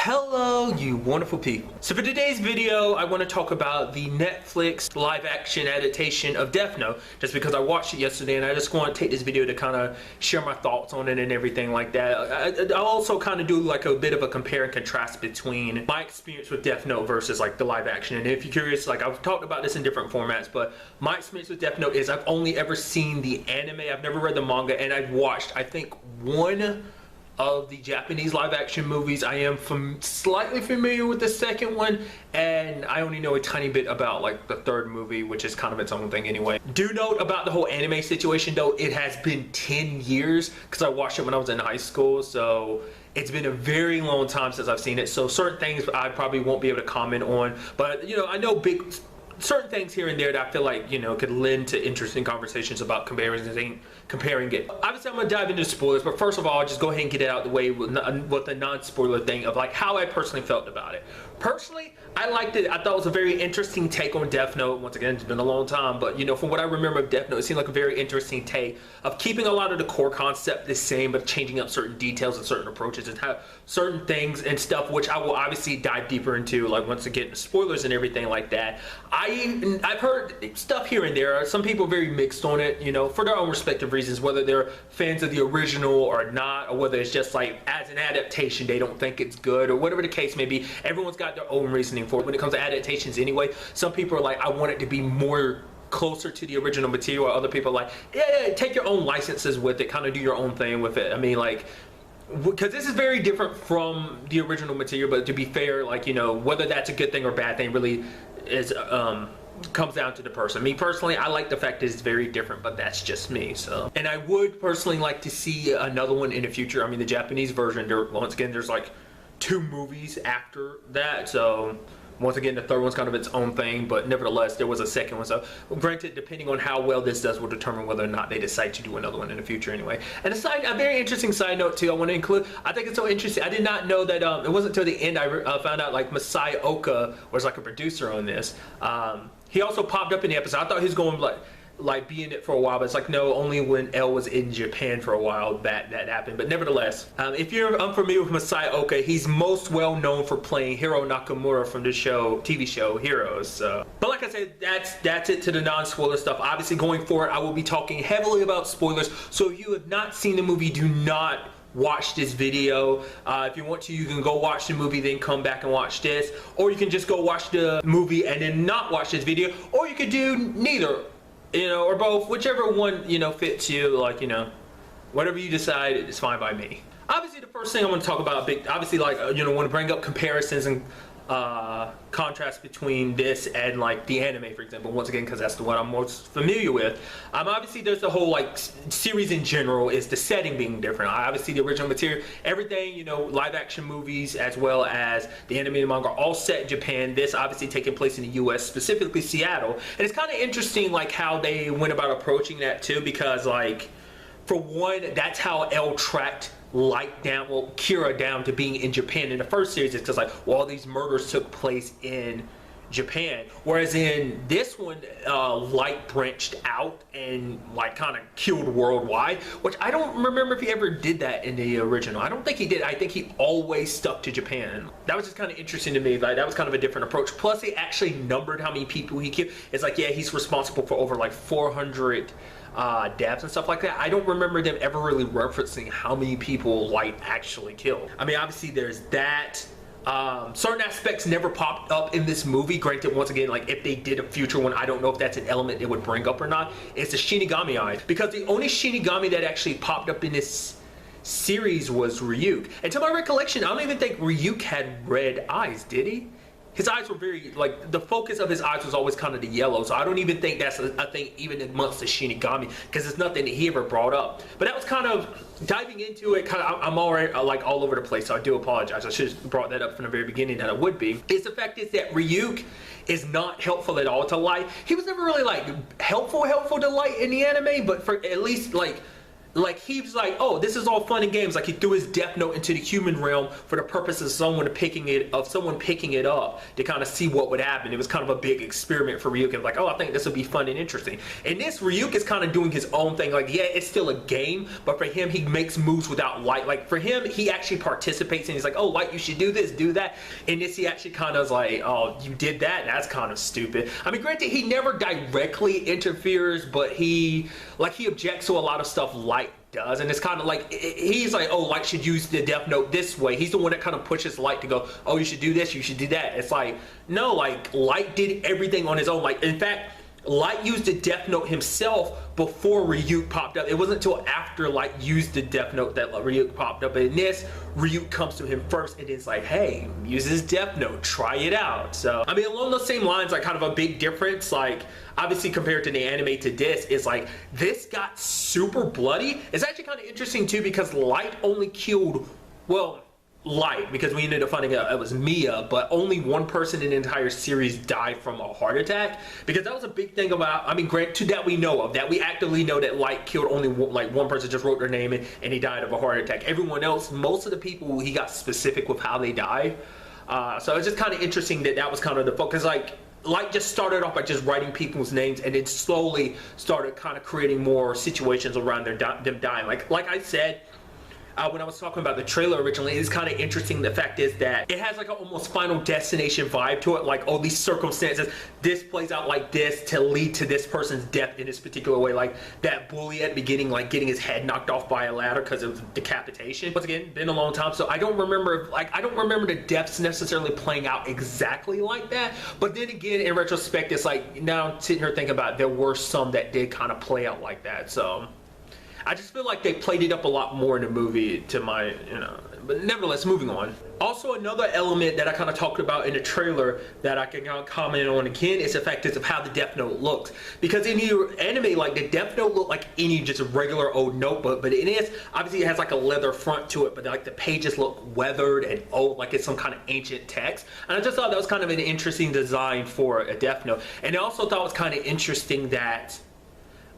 Hello, you wonderful people. So for today's video, I want to talk about the Netflix live action adaptation of Death Note, just because I watched it yesterday and I just want to take this video to kind of share my thoughts on it and everything like that. I'll also kind of do like a bit of a compare and contrast between my experience with Death Note versus like the live action. And if you're curious, like I've talked about this in different formats, but my experience with Death Note is I've only ever seen the anime. I've never read the manga, and I've watched, I think, one of the Japanese live action movies. I am slightly familiar with the second one, and I only know a tiny bit about like the third movie, which is kind of its own thing anyway. Do note about the whole anime situation though, it has been 10 years because I watched it when I was in high school, so it's been a very long time since I've seen it. So certain things I probably won't be able to comment on, but you know, I know certain things here and there that I feel like, you know, could lend to interesting conversations about comparing it. Obviously, I'm gonna dive into spoilers, but first of all, I'll just go ahead and get it out of the way with the non-spoiler thing of like how I personally felt about it. Personally, I liked it. I thought it was a very interesting take on Death Note. Once again, it's been a long time, but you know, from what I remember of Death Note, it seemed like a very interesting take of keeping a lot of the core concept the same, but changing up certain details and certain approaches and how certain things and stuff, which I will obviously dive deeper into, like once again, spoilers and everything like that. I've heard stuff here and there. Some people are very mixed on it, you know, for their own respective reasons, whether they're fans of the original or not, or whether it's just like as an adaptation they don't think it's good, or whatever the case may be. Everyone's got their own reasoning for it when it comes to adaptations anyway. Some people are like, I want it to be more closer to the original material, or other people are like, yeah, take your own licenses with it, kind of do your own thing with it. I mean, like, because this is very different from the original material, but to be fair, like, you know, whether that's a good thing or bad thing really is comes down to the person. Me personally, I like the fact that it's very different, but that's just me. So, and I would personally like to see another one in the future. I mean, the Japanese version, once again, there's like 2 movies after that, so once again, the third one's kind of its own thing, but nevertheless, there was a second one. So, granted, depending on how well this does will determine whether or not they decide to do another one in the future anyway. And a very interesting side note too, I want to include, I think it's so interesting. I did not know that, it wasn't until the end I found out like Masai Oka was like a producer on this. He also popped up in the episode. I thought he was going like be in it for a while, but it's like no, only when L was in Japan for a while that happened. But nevertheless, if you're unfamiliar with Masai Oka, he's most well known for playing Hiro Nakamura from the TV show Heroes. So, but like I said, that's it to the non-spoiler stuff. Obviously, going forward, I will be talking heavily about spoilers. So if you have not seen the movie, do not watch this video. If you want to, you can go watch the movie, then come back and watch this, or you can just go watch the movie and then not watch this video, or you could do neither, you know, or both, whichever one, you know, fits you. Like, you know, whatever you decide, it's fine by me. Obviously, the first thing I want to talk about, obviously, like, you know, want to bring up comparisons and contrast between this and like the anime, for example, once again, because that's the one I'm most familiar with. Obviously, there's the whole like series in general is the setting being different. Obviously, the original material, everything, you know, live action movies as well as the animated manga are all set in Japan. This obviously taking place in the US, specifically Seattle. And it's kind of interesting like how they went about approaching that too, because like, for one, that's how L tracked Kira down to being in Japan in the first series. It's because like, well, all these murders took place in Japan, whereas in this one, Light branched out and like kind of killed worldwide, which I don't remember if he ever did that in the original. I don't think he did. I think he always stuck to Japan. That was just kind of interesting to me. Like, that was kind of a different approach. Plus, they actually numbered how many people he killed. It's like, yeah, he's responsible for over like 400 deaths and stuff like that. I don't remember them ever really referencing how many people Light actually killed. I mean, obviously there's that. Certain aspects never popped up in this movie. Granted, once again, like if they did a future one, I don't know if that's an element they would bring up or not. It's the Shinigami eyes, because the only Shinigami that actually popped up in this series was Ryuk. And to my recollection, I don't even think Ryuk had red eyes, did he? His eyes were very, like, the focus of his eyes was always kind of the yellow, so I don't even think that's a thing even amongst the Shinigami, because it's nothing that he ever brought up. But that was kind of, diving into it, kind of, I'm already, like, all over the place, so I do apologize. I should have brought that up from the very beginning that I would be. Is the fact is that Ryuk is not helpful at all to Light. He was never really, like, helpful to Light in the anime, but for at least, like, like he was like, oh, this is all fun and games. Like he threw his Death Note into the human realm for the purpose of someone picking it up to kind of see what would happen. It was kind of a big experiment for Ryuk. Like, oh, I think this will be fun and interesting. And this Ryuk is kind of doing his own thing. Like, yeah, it's still a game, but for him, he makes moves without Light. Like for him, he actually participates and he's like, oh, Light, you should do this, do that. And this, he actually kind of is like, oh, you did that? That's kind of stupid. I mean, granted, he never directly interferes, but he objects to a lot of stuff Light does, and it's kind of like he's like, oh, Light should use the Death Note this way. He's the one that kind of pushes Light to go, oh, you should do this, you should do that. It's like, no, like Light did everything on his own. Like, in fact, Light used the Death Note himself before Ryuk popped up. It wasn't until after Light used the Death Note that Ryuk popped up. And in this, Ryuk comes to him first and it's like, hey, use his Death Note, try it out. So, I mean, along those same lines, like kind of a big difference, like obviously compared to the anime to this, is like this got super bloody. It's actually kind of interesting too because Light only killed, well, Light, because we ended up finding out it was Mia, but only one person in the entire series died from a heart attack, because that was a big thing about, I mean, granted that we know of, that we actively know that Light killed only one person, just wrote their name in, and he died of a heart attack. Everyone else, most of the people, he got specific with how they died. So it's just kind of interesting that was kind of the focus. Like, Light just started off by just writing people's names and then slowly started kind of creating more situations around them dying. Like I said, when I was talking about the trailer originally, it's kind of interesting. The fact is that it has like an almost Final Destination vibe to it. Like, all these circumstances, this plays out like this to lead to this person's death in this particular way. Like that bully at the beginning, like getting his head knocked off by a ladder because it was decapitation. Once again, been a long time, so I don't remember the deaths necessarily playing out exactly like that. But then again, in retrospect, it's like now I'm sitting here thinking about it, there were some that did kind of play out like that. So I just feel like they played it up a lot more in the movie to my, but nevertheless, moving on. Also, another element that I kind of talked about in the trailer that I can comment on again is the fact of how the Death Note looks. Because in your anime, like the Death Note looked like any just a regular old notebook, but it is, obviously it has like a leather front to it, but like the pages look weathered and old, like it's some kind of ancient text. And I just thought that was kind of an interesting design for a Death Note. And I also thought it was kind of interesting that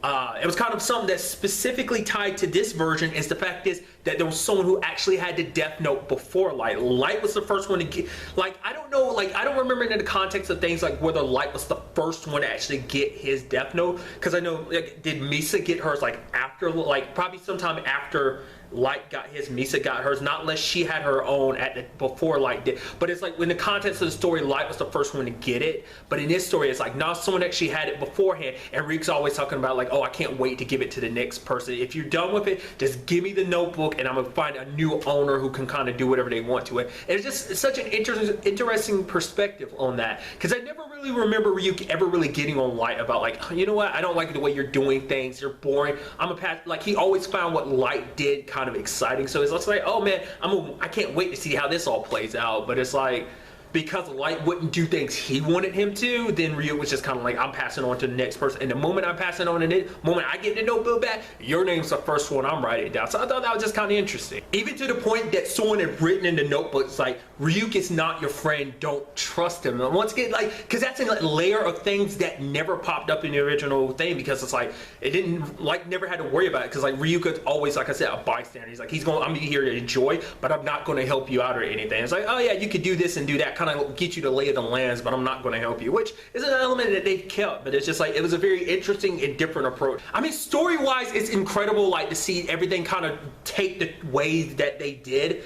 it was kind of something that's specifically tied to this version, is the fact is that there was someone who actually had the Death Note before Light. Light was the first one to get, like, I don't know, like, I don't remember in the context of things like whether Light was the first one to actually get his Death Note, because I know, like, did Misa get hers, like, after, like, probably sometime after Light got his, Misa got hers, not unless she had her own before Light did. But it's like, in the context of the story, Light was the first one to get it. But in this story, it's like, no, someone actually had it beforehand. And Ryuk's always talking about like, oh, I can't wait to give it to the next person. If you're done with it, just give me the notebook and I'm gonna find a new owner who can kind of do whatever they want to it. And it's such an interesting perspective on that, because I never really remember Ryuk ever really getting on Light about like, you know what, I don't like the way you're doing things, you're boring, I'm a pass. Like, he always found what Light did kind of exciting. So it's like, oh man, I can't wait to see how this all plays out. But it's like, because Light wouldn't do things he wanted him to, then Ryuk was just kind of like, I'm passing on to the next person. And the moment I'm passing on to the moment I get the notebook back, your name's the first one I'm writing down. So I thought that was just kind of interesting. Even to the point that someone had written in the notebook, it's like, Ryuk is not your friend, don't trust him. And once again, like, because that's a layer of things that never popped up in the original thing, because it's like, it didn't, like, never had to worry about it, because like Ryuk is always, like I said, a bystander. He's like, I'm here to enjoy, but I'm not going to help you out or anything. It's like, oh yeah, you could do this and do that, kind of get you to lay the lands, but I'm not going to help you, which is an element that they've kept. But it's just like, it was a very interesting and different approach. I mean, story wise, it's incredible, like, to see everything kind of take the ways that they did.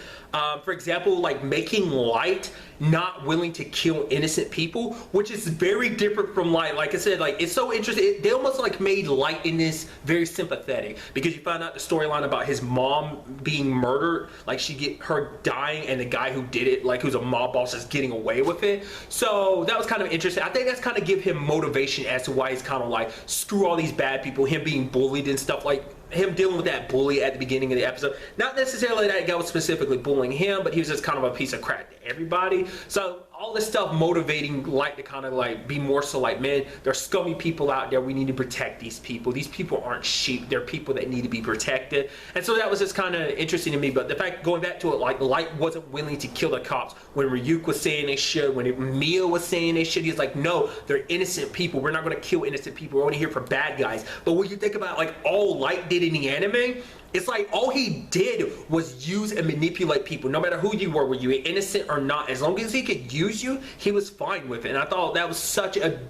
For example, like making Light not willing to kill innocent people, which is very different from Light. Like I said, like, it's so interesting. They almost like made Light in this very sympathetic, because you find out the storyline about his mom being murdered, like her dying, and the guy who did it, like, who's a mob boss, is getting away with it. So that was kind of interesting. I think that's kind of give him motivation as to why he's kind of like, screw all these bad people, him being bullied and stuff, like him dealing with that bully at the beginning of the episode. Not necessarily that guy was specifically bullying him, but he was just kind of a piece of crap to everybody. So all this stuff motivating Light to kind of like be more so like, man, there's scummy people out there, we need to protect these people. These people aren't sheep, they're people that need to be protected. And so that was just kind of interesting to me. But the fact, going back to it, like, Light wasn't willing to kill the cops when Ryuk was saying they should, when Mia was saying they should. He's like, no, they're innocent people, we're not going to kill innocent people, we're only here for bad guys. But when you think about like all Light did in the anime, it's like all he did was use and manipulate people, no matter who you were you innocent or not. As long as he could use you, he was fine with it. And I thought that was such a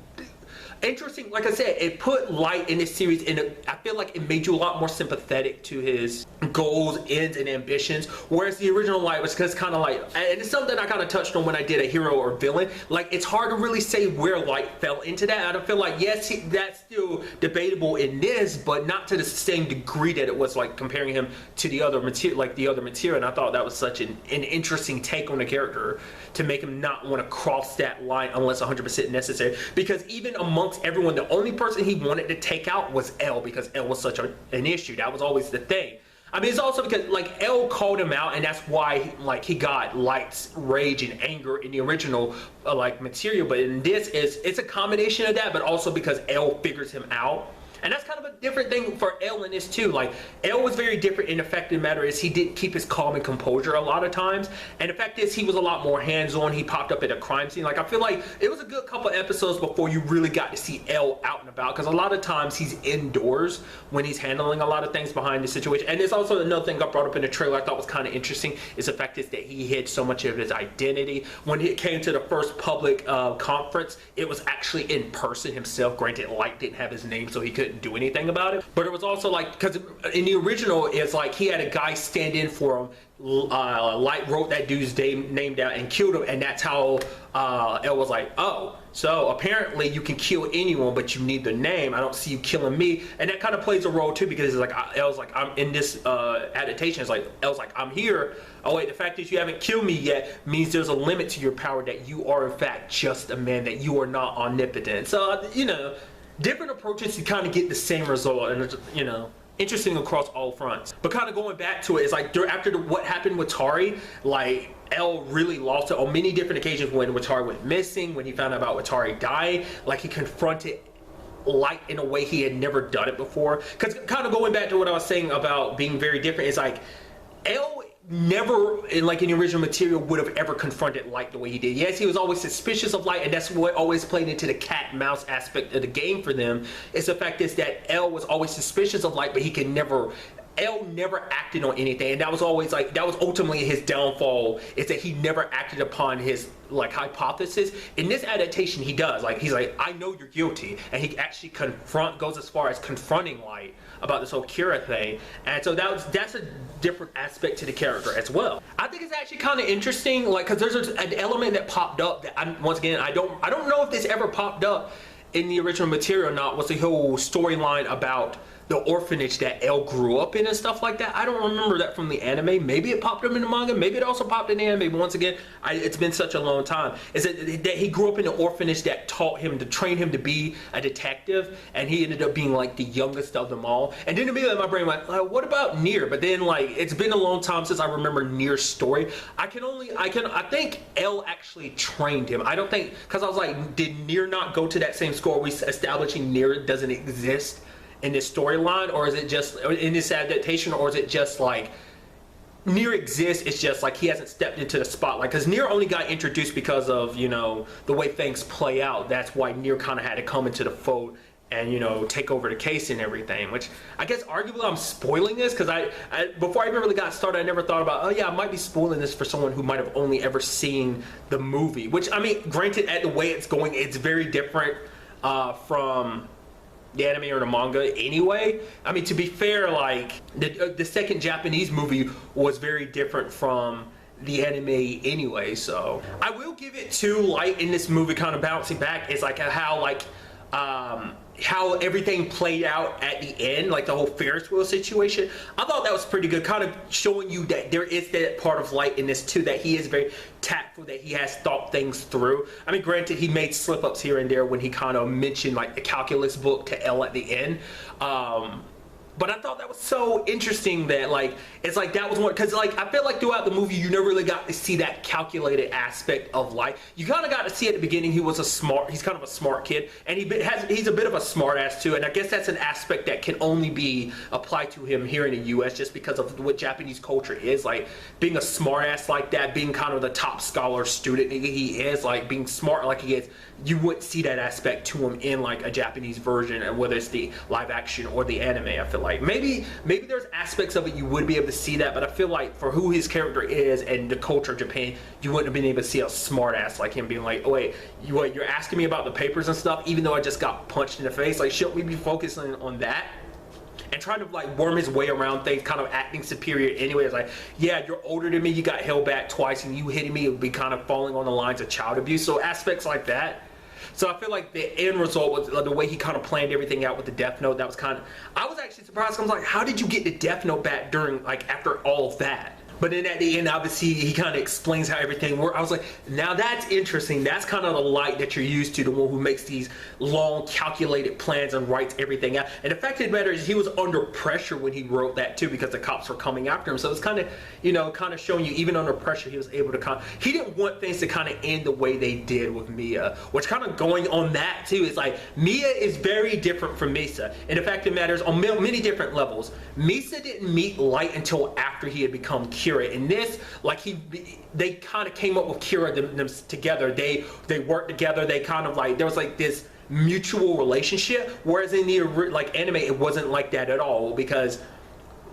interesting, like I said, it put Light in this series, and I feel like it made you a lot more sympathetic to his goals, ends, and ambitions. Whereas the original Light was just kind of like, and it's something I kind of touched on when I did a hero or villain. Like, it's hard to really say where Light fell into that. I don't feel like, yes, that's still debatable in this, but not to the same degree that it was like comparing him to the other material, And I thought that was such an interesting take on the character to make him not want to cross that line unless 100% necessary. Because even amongst everyone, the only person he wanted to take out was L, because L was such an issue. That was always the thing. I mean, it's also because like L called him out, and that's why like he got Light's rage and anger in the original like material. But in this, it's a combination of that, but also because L figures him out. And that's kind of a different thing for L in this too. Like, L was very different in the fact of the matter is he didn't keep his calm and composure a lot of times. And the fact is he was a lot more hands-on. He popped up at a crime scene. Like, I feel like it was a good couple episodes before you really got to see L out and about. Because a lot of times he's indoors when he's handling a lot of things behind the situation. And there's also another thing I brought up in the trailer I thought was kind of interesting is the fact is that he hid so much of his identity. When it came to the first public conference, it was actually in person himself. Granted, Light didn't have his name, so he couldn't do anything about it, but it was also like, because in the original it's like he had a guy stand in for him. Light wrote that dude's name down and killed him, and that's how L was like, oh, so apparently you can kill anyone, but you need the name. I don't see you killing me. And that kind of plays a role too, because it's like L's like, I'm in this adaptation, it's like L's like, I'm here. Oh wait, the fact that you haven't killed me yet means there's a limit to your power, that you are in fact just a man, that you are not omnipotent. So you know, different approaches to kind of get the same result, and you know, interesting across all fronts. But kind of going back to it, it's like after what happened with Tari, like L really lost it on many different occasions. When Watari went missing, when he found out about Watari dying, like he confronted Light in a way he had never done it before. Because kind of going back to what I was saying about being very different, it's like L never, like in the original material, would have ever confronted Light the way he did. Yes, he was always suspicious of Light, and that's what always played into the cat and mouse aspect of the game for them. Is the fact is that L was always suspicious of Light, but he can never, L never acted on anything, and that was always like, that was ultimately his downfall, is that he never acted upon his like hypothesis. In this adaptation he does, like he's like, I know you're guilty, and he actually goes as far as confronting Light about this whole Kira thing. And so that's a different aspect to the character as well. I think it's actually kind of interesting, like, because there's an element that popped up that once again I don't know if this ever popped up in the original material or not, was the whole storyline about the orphanage that L grew up in and stuff like that. I don't remember that from the anime. Maybe it popped up in the manga, maybe it also popped in the anime, but once again, it's been such a long time. Is that he grew up in an orphanage that taught him, to train him to be a detective, and he ended up being like the youngest of them all. And then immediately my brain went, what about Nier? But then like, it's been a long time since I remember Nier's story. I think L actually trained him. I don't think, because I was like, did Nier not go to that same school? Are we establishing Nier doesn't exist in this storyline, or is it just in this adaptation, or is it just like Nier exists, it's just like he hasn't stepped into the spotlight? Because Nier only got introduced because of, you know, the way things play out. That's why Nier kind of had to come into the fold and, you know, take over the case and everything, which I guess arguably I'm spoiling this, because I before I even really got started, I never thought about, oh yeah, I might be spoiling this for someone who might have only ever seen the movie, which, I mean, granted, at the way it's going, it's very different from the anime or the manga anyway. I mean, to be fair, like the second Japanese movie was very different from the anime anyway, so I will give it to Light in this movie kind of bouncing back. It's like how everything played out at the end, like the whole Ferris wheel situation. I thought that was pretty good, kind of showing you that there is that part of Light in this too, that he is very tactful, that he has thought things through. I mean, granted, he made slip-ups here and there when he kind of mentioned like the calculus book to L at the end. But I thought that was so interesting that, like, it's like that was one, because like I feel like throughout the movie you never really got to see that calculated aspect of Light. You kind of got to see at the beginning he's kind of a smart kid, and he's a bit of a smart ass too, and I guess that's an aspect that can only be applied to him here in the US just because of what Japanese culture is, like being a smart ass like that, being kind of the top scholar student he is, like being smart like he is, you wouldn't see that aspect to him in like a Japanese version, and whether it's the live action or the anime. I feel like maybe there's aspects of it you would be able to see that, but I feel like for who his character is and the culture of Japan, you wouldn't have been able to see a smart ass like him being like, oh wait, you're asking me about the papers and stuff, even though I just got punched in the face. Like, shouldn't we be focusing on that? And trying to like worm his way around things, kind of acting superior anyway. It's like, yeah, you're older than me, you got held back twice, and you hitting me, it would be kind of falling on the lines of child abuse. So aspects like that. So I feel like the end result was the way he kind of planned everything out with the Death Note. That was kind of, I was actually surprised. I was like, how did you get the Death Note back during, like, after all of that? But then at the end, obviously, he kind of explains how everything works. I was like, now that's interesting. That's kind of the light that you're used to, the one who makes these long, calculated plans and writes everything out. And the fact of the matter is, he was under pressure when he wrote that, too, because the cops were coming after him. So it's kind of, you know, kind of showing you, even under pressure, he was able to he didn't want things to kind of end the way they did with Mia. Which kind of going on that, too, is like, Mia is very different from Misa. And the fact of the matter is, on many different levels, Misa didn't meet Light until after he had become Kira. In this, like, they kind of came up with Kira them together. They worked together. They kind of like, there was like this mutual relationship, whereas in the like anime it wasn't like that at all, because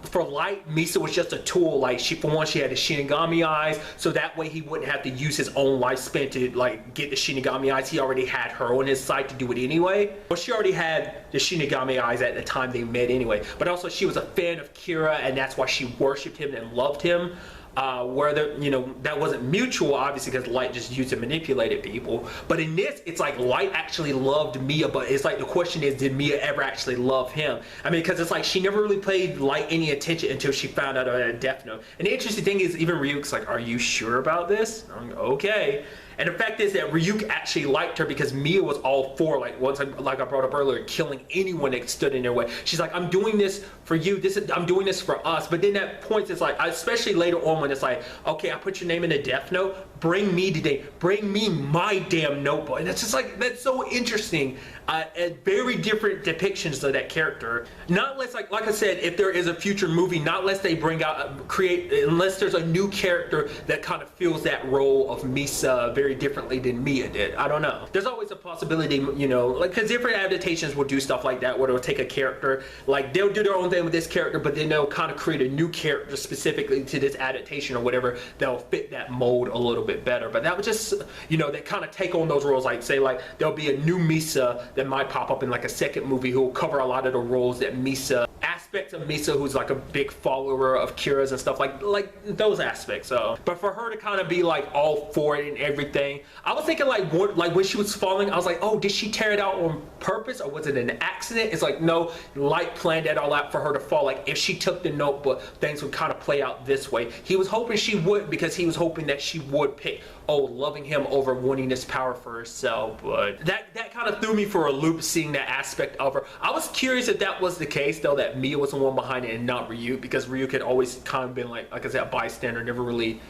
for Light, Misa was just a tool. Like, for one, she had the Shinigami eyes, so that way he wouldn't have to use his own lifespan to like get the Shinigami eyes. He already had her on his side to do it anyway. But she already had the Shinigami eyes at the time they met anyway. But also she was a fan of Kira, and that's why she worshipped him and loved him. Where you know, that wasn't mutual, obviously, because Light just used to manipulate people. But in this, it's like Light actually loved Mia, but it's like the question is, did Mia ever actually love him? I mean, because it's like she never really paid Light any attention until she found out about a Death Note. And the interesting thing is, even Ryuk's like, are you sure about this? I'm like, okay. And the fact is that Ryuk actually liked her because Mia was all for, like, like I brought up earlier, killing anyone that stood in their way. She's like, I'm doing this for you. I'm doing this for us. But then that point is like, especially later on when it's like, okay, I put your name in a Death Note. Bring me today. Bring me my damn notebook. And it's just like, that's so interesting. And very different depictions of that character. Not unless, like I said, if there is a future movie, not unless they bring out, unless there's a new character that kind of fills that role of Misa very differently than Mia did. I don't know. There's always a possibility, you know, like, because different adaptations will do stuff like that, where they'll take a character, like they'll do their own thing with this character, but then they'll kind of create a new character specifically to this adaptation or whatever that'll fit that mold a little bit better. But that would just, you know, they kind of take on those roles. Like, say, like, there'll be a new Misa that might pop up in like a second movie who will cover a lot of the roles that Misa, aspects of Misa, who's like a big follower of Kira's and stuff, like those aspects. So, but for her to kind of be like all for it and everything, I was thinking like when she was falling, I was like, oh, did she tear it out on purpose or was it an accident? It's like, no, Light planned that all out for her to fall. Like, if she took the notebook, things would kind of play out this way. He was hoping she would, because he was hoping that she would pick, oh, loving him over wanting this power for herself. But that kind of threw me for a loop, seeing that aspect of her. I was curious if that was the case though, that Mia was the one behind it and not Ryuk, because Ryuk had always kind of been like I said, a bystander, never really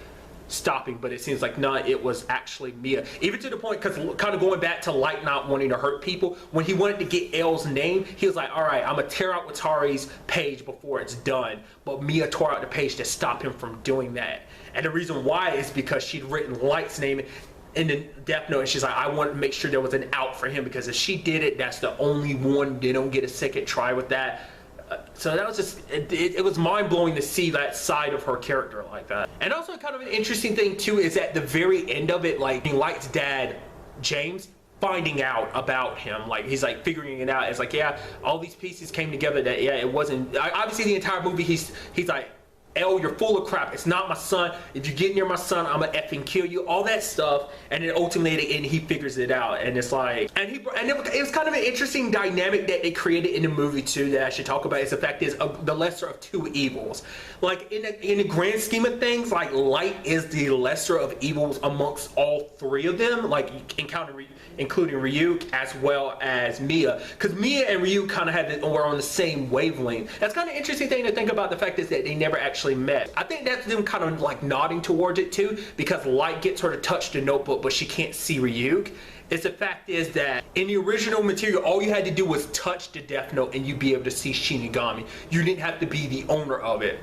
stopping. But it seems like it was actually Mia, even to the point, because kind of going back to Light not wanting to hurt people, when he wanted to get L's name, he was like, all right, I'm gonna tear out Watari's page before it's done. But Mia tore out the page to stop him from doing that. And the reason why is because she'd written Light's name in the Death Note, and she's like, I want to make sure there was an out for him, because if she did it, that's the only one. They don't get a second try with that. So that was just, it was mind-blowing to see that side of her character like that. And also kind of an interesting thing too is at the very end of it, like Light's dad, James, finding out about him, like he's like figuring it out. It's like, yeah, all these pieces came together that, yeah, it wasn't, obviously the entire movie he's like, L, you're full of crap. It's not my son. If you get near my son, I'm gonna effing kill you. All that stuff, and then ultimately at the end he figures it out, and it's like, and it was kind of an interesting dynamic that they created in the movie too that I should talk about. Is the fact is the lesser of two evils. Like in the grand scheme of things, like Light is the lesser of evils amongst all three of them. Like including Ryuk as well as Mia, because Mia and Ryuk kind of were on the same wavelength. That's kind of interesting thing to think about. The fact is that they never actually met. I think that's them kind of like nodding towards it too, because Light gets her to touch the notebook, but she can't see Ryuk. It's the fact is that in the original material, all you had to do was touch the Death Note and you'd be able to see Shinigami. You didn't have to be the owner of it.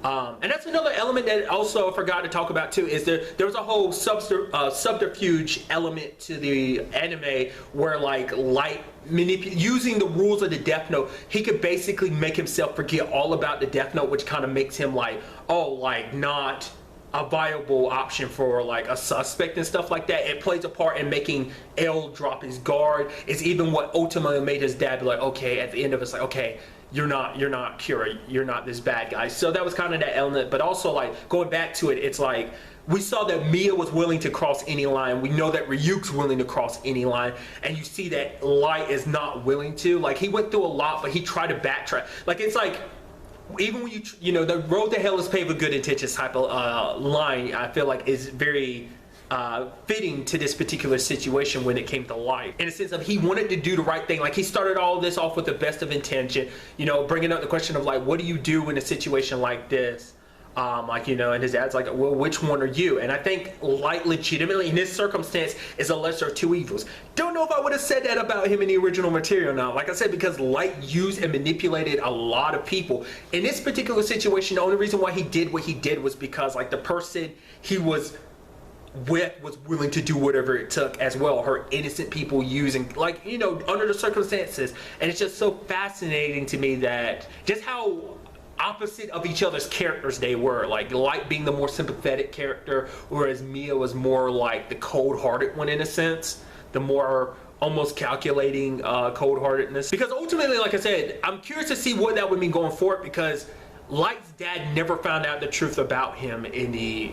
And that's another element that also I forgot to talk about too, is there was a whole subterfuge element to the anime where like Light using the rules of the Death Note, he could basically make himself forget all about the Death Note, which kind of makes him like, oh, like not a viable option for like a suspect and stuff like that. It plays a part in making L drop his guard. It's even what ultimately made his dad be like, okay, at the end of it's like, okay, you're not Kira, you're not this bad guy. So that was kind of that element. But also like going back to it, it's like we saw that Mia was willing to cross any line. We know that Ryuk's willing to cross any line, and you see that Light is not willing to. Like he went through a lot, but he tried to backtrack. Like it's like, even when you know, the road to hell is paved with good intentions type of line, I feel like is very fitting to this particular situation when it came to Light, in a sense of he wanted to do the right thing. Like he started all this off with the best of intention, you know, bringing up the question of like, what do you do in a situation like this? Like, you know, and his dad's like, well, which one are you? And I think Light legitimately in this circumstance is a lesser of two evils. Don't know if I would have said that about him in the original material now. Like I said, because Light used and manipulated a lot of people. In this particular situation, the only reason why he did what he did was because like the person he was with was willing to do whatever it took as well. Her innocent people using, like, you know, under the circumstances. And it's just so fascinating to me that just how opposite of each other's characters they were. Like Light being the more sympathetic character, whereas Mia was more like the cold-hearted one in a sense, the more almost calculating cold-heartedness. Because ultimately, like I said, I'm curious to see what that would mean going forward, because Light's dad never found out the truth about him in the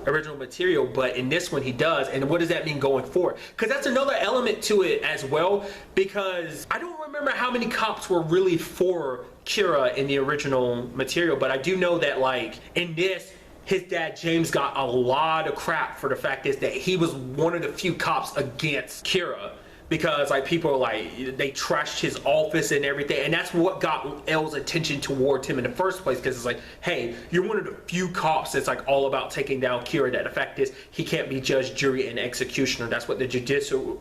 original material, but in this one he does. And what does that mean going forward? Because that's another element to it as well, because I don't remember how many cops were really for Kira in the original material, but I do know that like in this, his dad James got a lot of crap for the fact is that he was one of the few cops against Kira, because like people like they trashed his office and everything, and that's what got L's attention towards him in the first place, because it's like, hey, you're one of the few cops that's like all about taking down Kira. That the fact is he can't be judge, jury, and executioner. That's what the judicial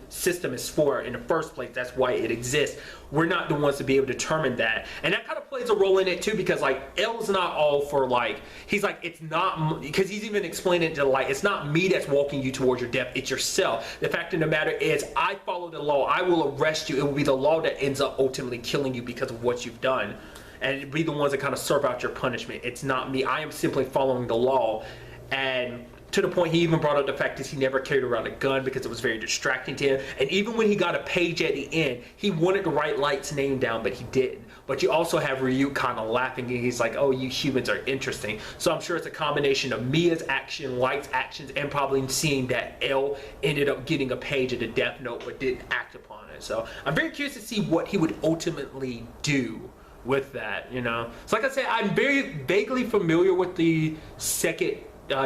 system is for in the first place. That's why it exists. We're not the ones to be able to determine that, and that kind of plays a role in it too, because like L's not all for like, he's like, it's not, because he's even explaining to like, it's not me that's walking you towards your death, it's yourself. The fact of the matter is, I follow the law, I will arrest you, it will be the law that ends up ultimately killing you because of what you've done, and it'll be the ones that kind of serve out your punishment. It's not me, I am simply following the law. And to the point, he even brought up the fact that he never carried around a gun because it was very distracting to him. And even when he got a page at the end, he wanted to write Light's name down, but he didn't. But you also have Ryuk kind of laughing, and he's like, oh, you humans are interesting. So I'm sure it's a combination of Mia's action, Light's actions, and probably seeing that L ended up getting a page of the Death Note but didn't act upon it. So I'm very curious to see what he would ultimately do with that, you know. So like I said, I'm very vaguely familiar with the second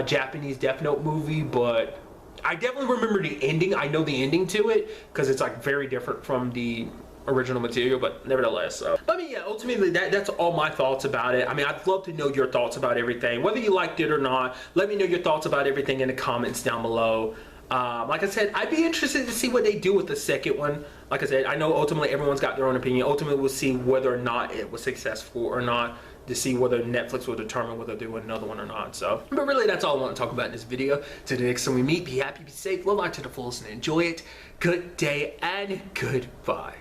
Japanese Death Note movie, but I definitely remember the ending. I know the ending to it because it's like very different from the original material, but nevertheless. So I mean, yeah, ultimately that's all my thoughts about it. I mean, I'd love to know your thoughts about everything, whether you liked it or not. Let me know your thoughts about everything in the comments down below. Like I said, I'd be interested to see what they do with the second one. Like I said, I know ultimately everyone's got their own opinion. Ultimately, we'll see whether or not it was successful or not, to see whether Netflix will determine whether they do another one or not. So, but really, that's all I want to talk about in this video. Till the next time we meet, be happy, be safe, live life to the fullest, and enjoy it. Good day and goodbye.